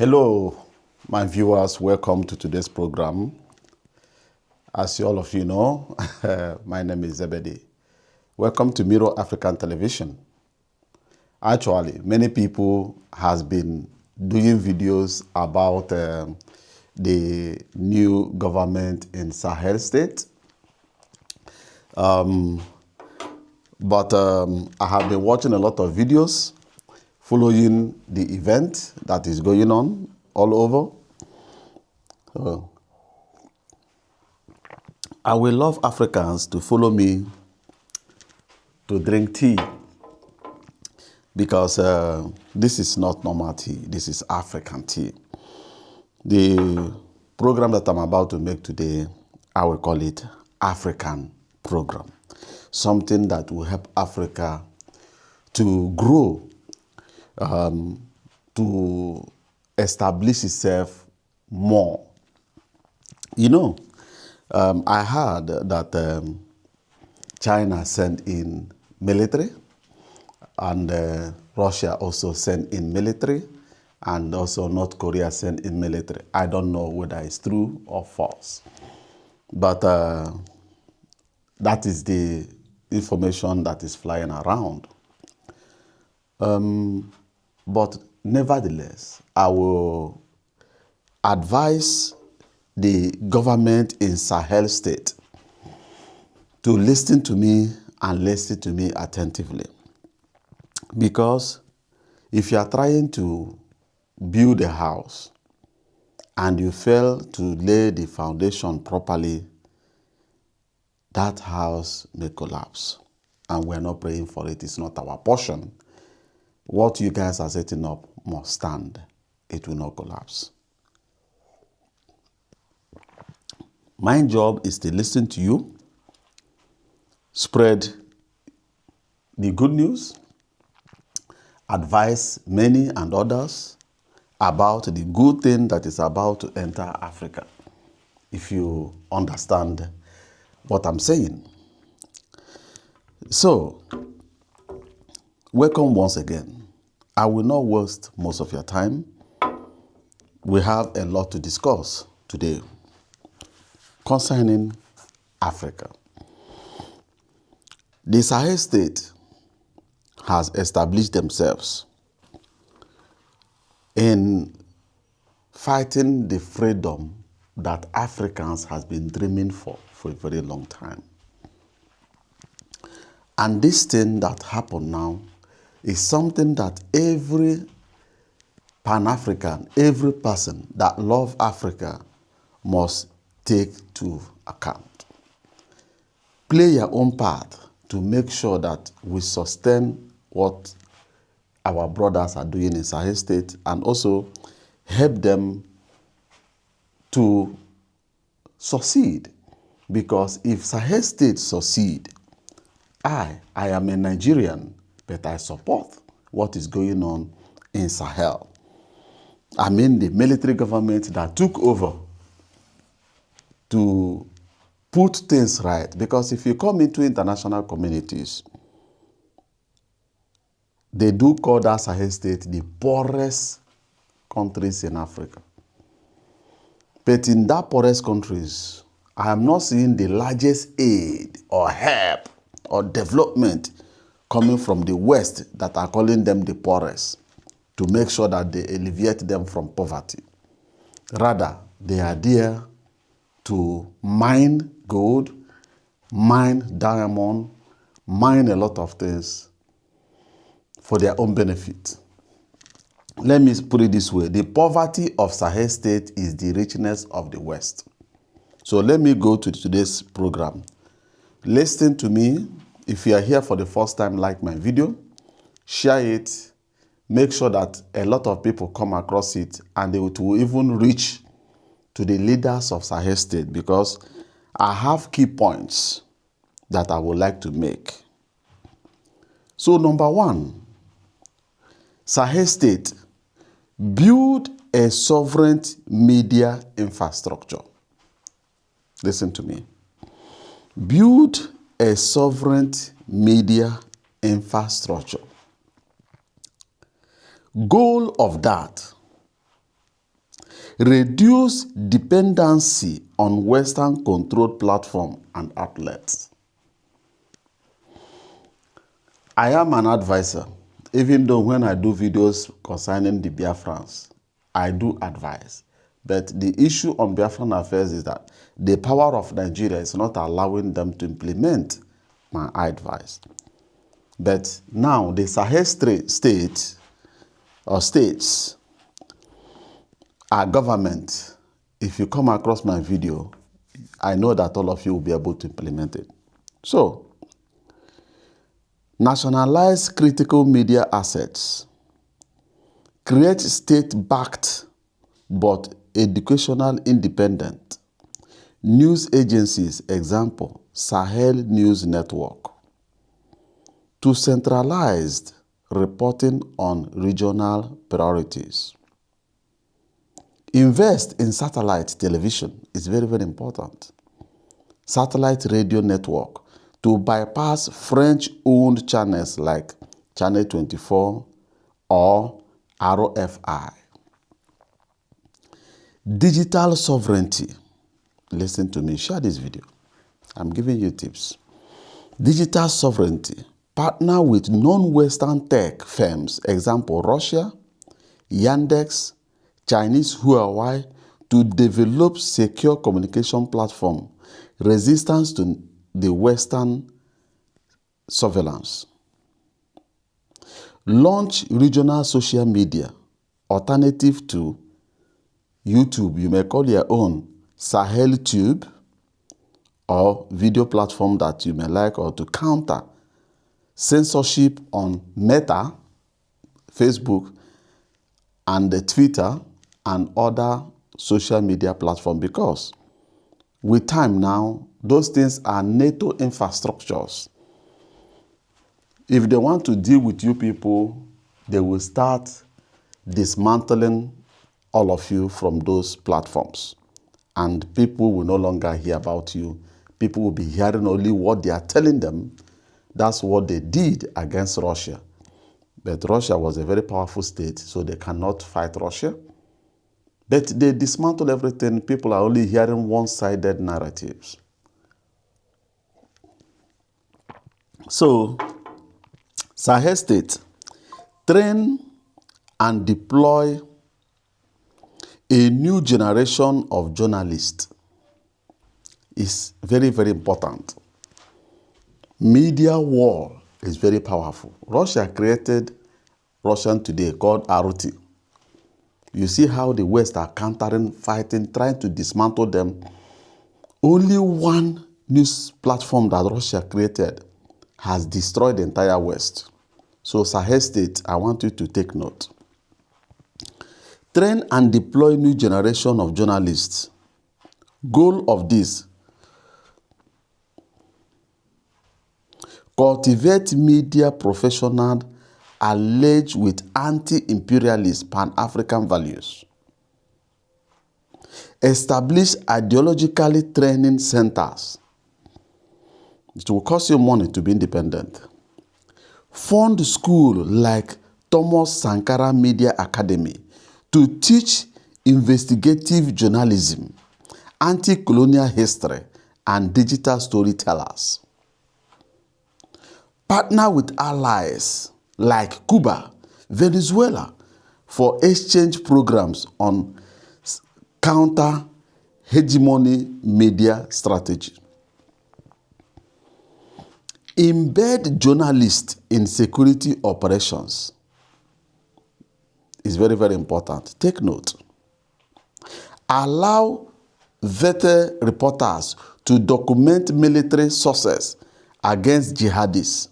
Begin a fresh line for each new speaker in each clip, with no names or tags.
Hello, my viewers. Welcome to today's program. As all of you know, my name is Zebedee. Welcome to Mirror African Television. Actually, many people has been doing videos about the new government in Sahel state. But I have been watching a lot of videos following the event that is going on all over. I will love Africans to follow me to drink tea because this is not normal tea. This is African tea. The program that I'm about to make today, I will call it African program. Something that will help Africa to grow, to establish itself more. You know, I heard that China sent in military and Russia also sent in military and also North Korea sent in military. I don't know whether it's true or false. But that is the information that is flying around. But nevertheless, I will advise the government in Sahel state to listen to me and listen to me attentively. Because if you are trying to build a house and you fail to lay the foundation properly, that house may collapse. And we're not praying for it. It's not our portion. What you guys are setting up must stand. It will not collapse. My job is to listen to you, spread the good news, advise many and others about the good thing that is about to enter Africa, if you understand what I'm saying. So, welcome once again. I will not waste most of your time. We have a lot to discuss today concerning Africa. The Sahel state has established themselves in fighting the freedom that Africans has been dreaming for a very long time. And this thing that happened now is something that every Pan-African, every person that loves Africa must take to account. Play your own part to make sure that we sustain what our brothers are doing in Sahel state and also help them to succeed. Because if Sahel state succeed, I am a Nigerian, but I support what is going on in Sahel. I mean the military government that took over to put things right. Because if you come into international communities, they do call that Sahel state the poorest countries in Africa. But in that poorest countries, I am not seeing the largest aid or help or development coming from the West that are calling them the poorest to make sure that they alleviate them from poverty. Rather, they are there to mine gold, mine diamond, mine a lot of things for their own benefit. Let me put it this way. The poverty of Sahel state is the richness of the West. So let me go to today's program. Listen to me. If you are here for the first time, like my video, share it, make sure that a lot of people come across it and it will even reach to the leaders of Sahel state, because I have key points that I would like to make. So number one, Sahel state build a sovereign media infrastructure. Listen to me. Build a sovereign media infrastructure. Goal of that reduce dependency on Western-controlled platforms and outlets. I am an advisor, even though when I do videos concerning the Biafrans, I do advise. But the issue on Biafran affairs is that the power of Nigeria is not allowing them to implement my advice. But now the Sahel states are government. If you come across my video, I know that all of you will be able to implement it. So, nationalize critical media assets, create state-backed but educational independent news agencies, example, Sahel News Network, to centralized reporting on regional priorities. Invest in satellite television. It's very, very important. Satellite radio network to bypass French-owned channels like Channel 24 or RFI. Digital sovereignty. Listen to me. Share this video. I'm giving you tips. Digital sovereignty. Partner with non-Western tech firms, example, Russia, Yandex, Chinese Huawei, to develop secure communication platform resistance to the Western surveillance. Launch regional social media, alternative to YouTube. You may call your own Sahel Tube or video platform that you may like, or to counter censorship on Meta, Facebook, and the Twitter and other social media platforms, because with time now, those things are NATO infrastructures. If they want to deal with you people, they will start dismantling all of you from those platforms. And people will no longer hear about you. People will be hearing only what they are telling them. That's what they did against Russia. But Russia was a very powerful state, so they cannot fight Russia. But they dismantled everything. People are only hearing one-sided narratives. So, Sahel State, train and deploy a new generation of journalists is very, very important. Media war is very powerful. Russia created Russian Today called RT. You see how the West are countering, fighting, trying to dismantle them. Only one news platform that Russia created has destroyed the entire West. So Sahel State, I want you to take note. Train and deploy new generation of journalists. Goal of this: cultivate media professionals alleged with anti-imperialist pan-African values. Establish ideologically training centers. It will cost you money to be independent. Fund school like Thomas Sankara Media Academy to teach investigative journalism, anti-colonial history, and digital storytellers. Partner with allies like Cuba, Venezuela for exchange programs on counter-hegemony media strategy. Embed journalists in security operations. Is very, very important. Take note. Allow vetted reporters to document military sources against jihadists.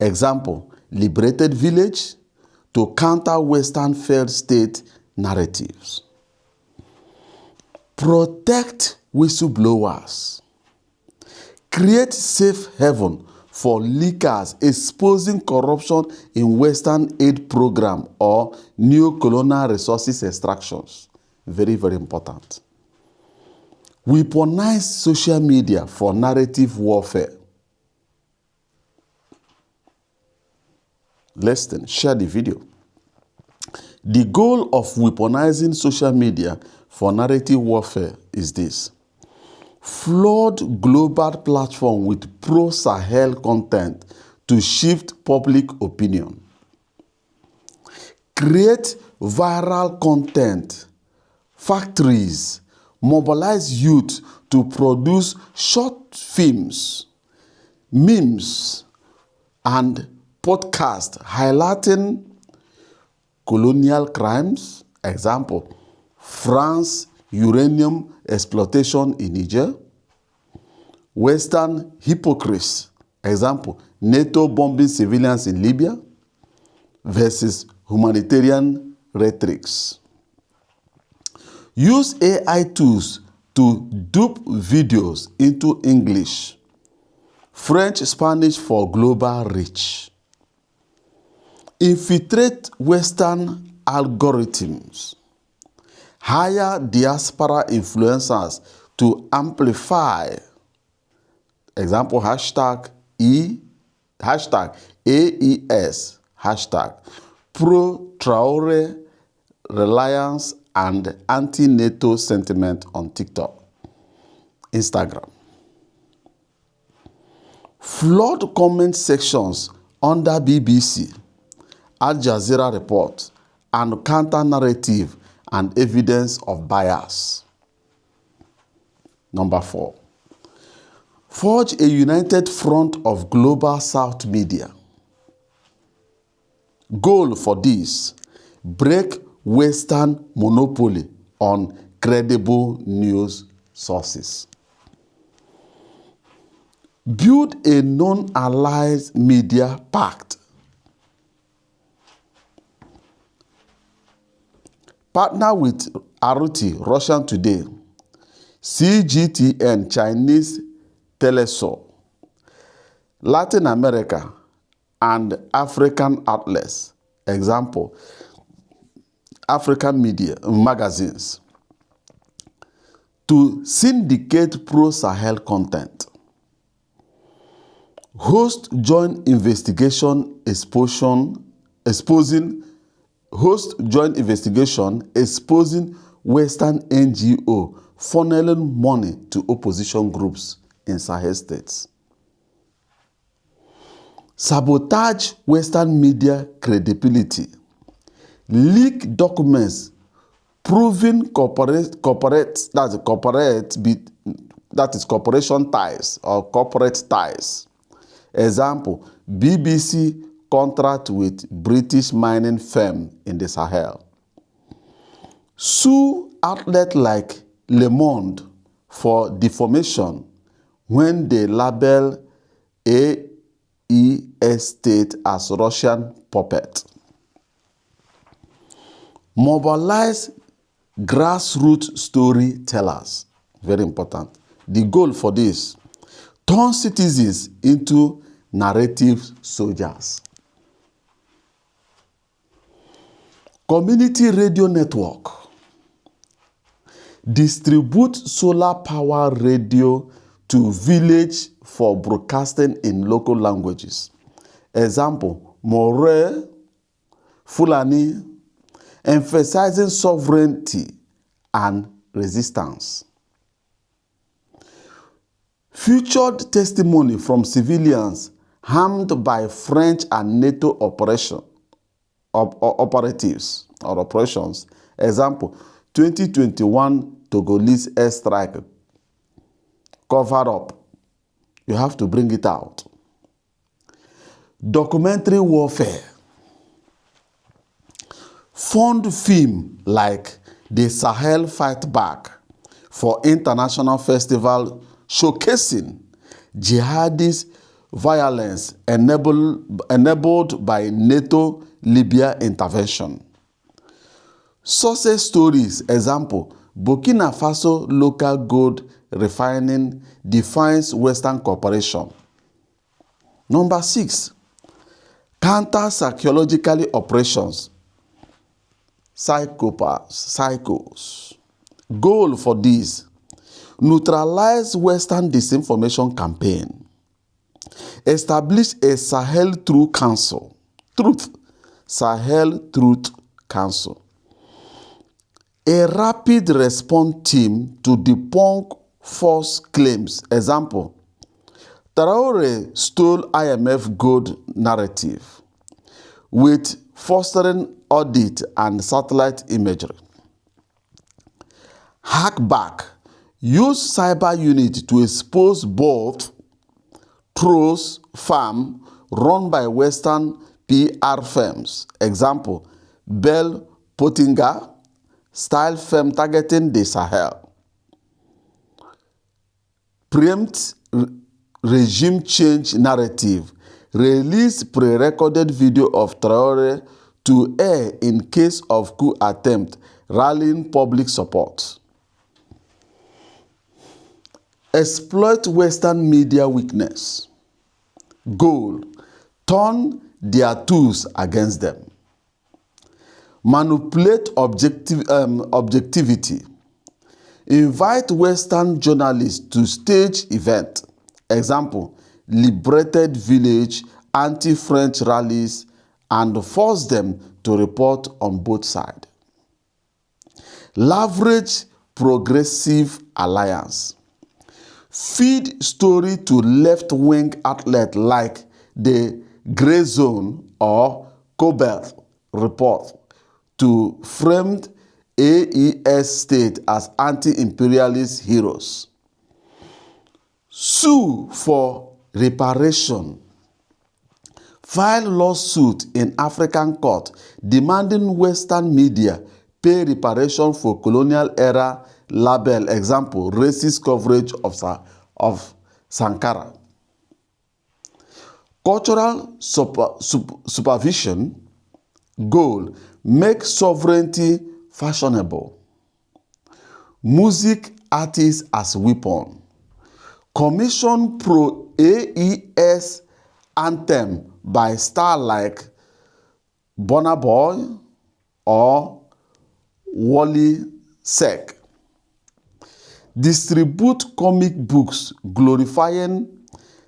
Example, liberated village to counter Western failed state narratives. Protect whistleblowers. Create safe haven for leakers exposing corruption in Western aid program or neo-colonial resources extractions. Very, very important. Weaponize social media for narrative warfare. Listen, share the video. The goal of weaponizing social media for narrative warfare is this: flood global platform with pro-Sahel content to shift public opinion. Create viral content, factories, mobilize youth to produce short films, memes, and podcasts highlighting colonial crimes. Example, France uranium exploitation in Niger. Western hypocrisy. Example, NATO bombing civilians in Libya versus humanitarian rhetorics. Use AI tools to dupe videos into English, French, Spanish for global reach. Infiltrate Western algorithms. Hire diaspora influencers to amplify. Example, hashtag AES, hashtag pro-Traore reliance and anti-NATO sentiment on TikTok, Instagram. Flood comment sections under BBC, Al Jazeera report, and counter-narrative and evidence of bias. Number 4. Forge a united front of global South media. Goal for this: break Western monopoly on credible news sources. Build a non-allied media pact. Partner with RT, Russian Today, CGTN, Chinese Telesur, Latin America, and African outlets. Example, African media magazines, to syndicate pro-Sahel content. Host joint investigation exposing Western NGO funneling money to opposition groups in Sahel states. Sabotage Western media credibility. Leak documents proving corporation ties or corporate ties. Example, BBC contract with British mining firm in the Sahel. Sue outlet like Le Monde for defamation when they label AES state as Russian puppet. Mobilize grassroots storytellers. Very important. The goal for this: turn citizens into narrative soldiers. Community radio network. Distribute solar power radio to village for broadcasting in local languages. Example, More, Fulani, emphasizing sovereignty and resistance. Featured testimony from civilians harmed by French and NATO operatives or operations. Example, 2021 Togolese airstrike covered up. You have to bring it out. Documentary warfare. Fund film like the Sahel Fight Back for international festival showcasing jihadist violence enabled by NATO Libya intervention. Success stories. Example, Burkina Faso local gold refining defines Western cooperation. Number 6, counter-psychologically operations. Psychos. Goal for this: neutralize Western disinformation campaign. Establish a Sahel Truth Council. Sahel Truth Council. A rapid response team to debunk false claims. Example, Traore stole IMF gold narrative with fostering audit and satellite imagery. Hackback used cyber unit to expose both trolls farm run by Western PR firms. Example, Bell Pottinger style firm targeting the Sahel. Preempt regime change narrative. Release pre-recorded video of Traore to air in case of coup attempt, rallying public support. Exploit Western media weakness. Goal, turn their tools against them. Manipulate objectivity. Invite Western journalists to stage event. Example, liberated village, anti-French rallies, and force them to report on both sides. Leverage progressive alliance. Feed story to left-wing outlets like the Grey Zone or Cobalt report to framed AES state as anti-imperialist heroes. Sue for reparation. File lawsuit in African court demanding Western media pay reparation for colonial era label, example, racist coverage of Sankara. Cultural supervision. Goal, make sovereignty fashionable. Music artists as weapon. Commission pro-AES anthem by stars like Burna Boy or Wally Sek. Distribute comic books glorifying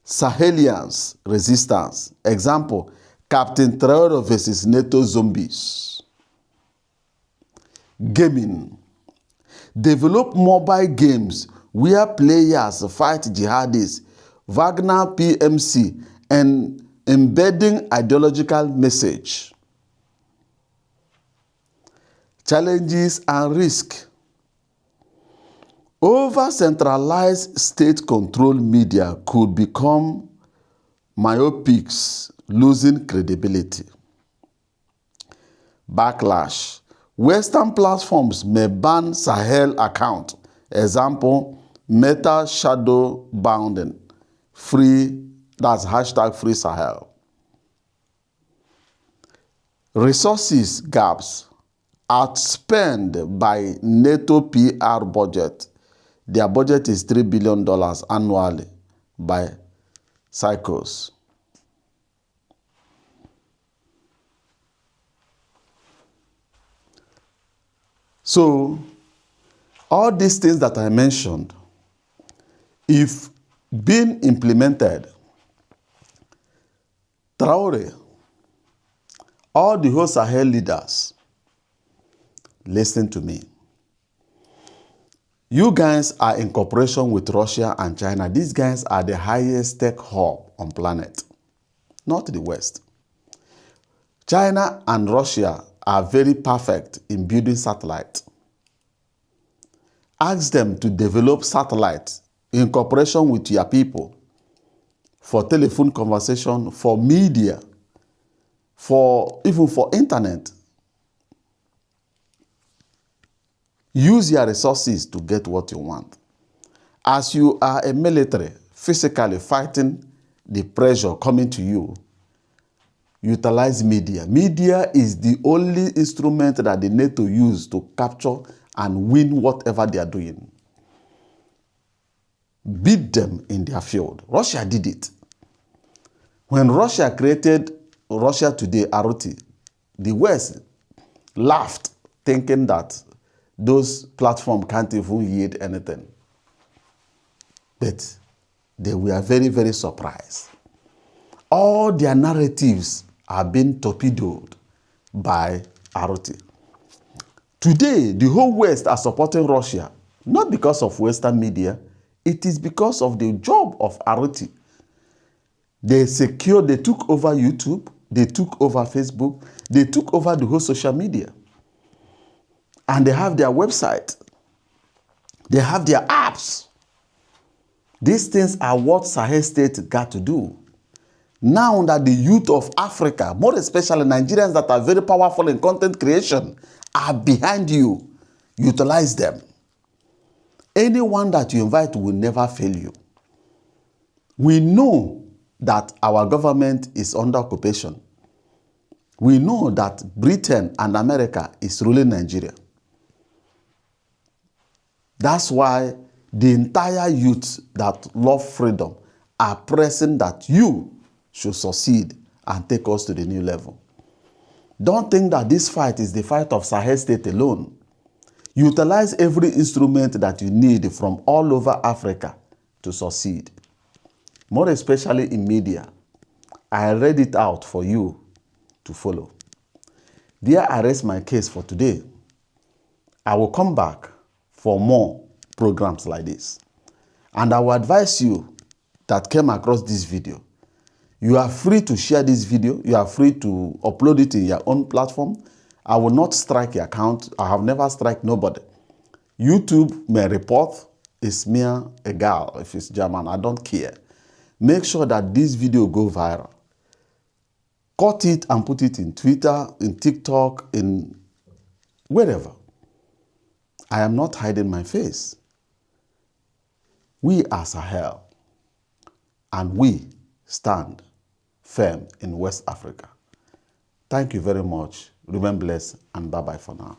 Sahelians resistance. Example, Captain Traore versus NATO zombies. Gaming. Develop mobile games where players fight jihadists, Wagner PMC, and embedding ideological message. Challenges and risk. Over-centralized state-controlled media could become myopics, losing credibility. Backlash. Western platforms may ban Sahel account. Example, Meta shadow bounding. That's hashtag free Sahel. Resources gaps. Outspent by NATO PR budget. Their budget is $3 billion annually by cycles. So, all these things that I mentioned, if being implemented, Traore, all the whole Sahel leaders, listen to me. You guys are in cooperation with Russia and China. These guys are the highest tech hub on planet, not the West. China and Russia are very perfect in building satellites. Ask them to develop satellites in cooperation with your people for telephone conversation, for media, even for internet. Use your resources to get what you want. As you are a military, physically fighting the pressure coming to you, utilize media. Media is the only instrument that the NATO use to capture and win whatever they are doing. Beat them in their field. Russia did it. When Russia created Russia Today, ROT, the West laughed, thinking that those platforms can't even yield anything. But they were very, very surprised. All their narratives are being torpedoed by ROT. Today, the whole West are supporting Russia, not because of Western media, it is because of the job of Arati. They took over YouTube, they took over Facebook, they took over the whole social media. And they have their website. They have their apps. These things are what Sahel State got to do. Now that the youth of Africa, more especially Nigerians that are very powerful in content creation, are behind you, utilize them. Anyone that you invite will never fail you. We know that our government is under occupation. We know that Britain and America is ruling Nigeria. That's why the entire youth that love freedom are pressing that you should succeed and take us to the new level. Don't think that this fight is the fight of Sahel State alone. Utilize every instrument that you need from all over Africa to succeed. More especially in media. I read it out for you to follow. There, I rest my case for today. I will come back for more programs like this. And I will advise you that came across this video. You are free to share this video. You are free to upload it in your own platform. I will not strike your account. I have never struck nobody. YouTube may report. It's mere egal if it's German. I don't care. Make sure that this video go viral. Cut it and put it in Twitter, in TikTok, in wherever. I am not hiding my face. We are Sahel. And we stand firm in West Africa. Thank you very much. Remain blessed and bye-bye for now.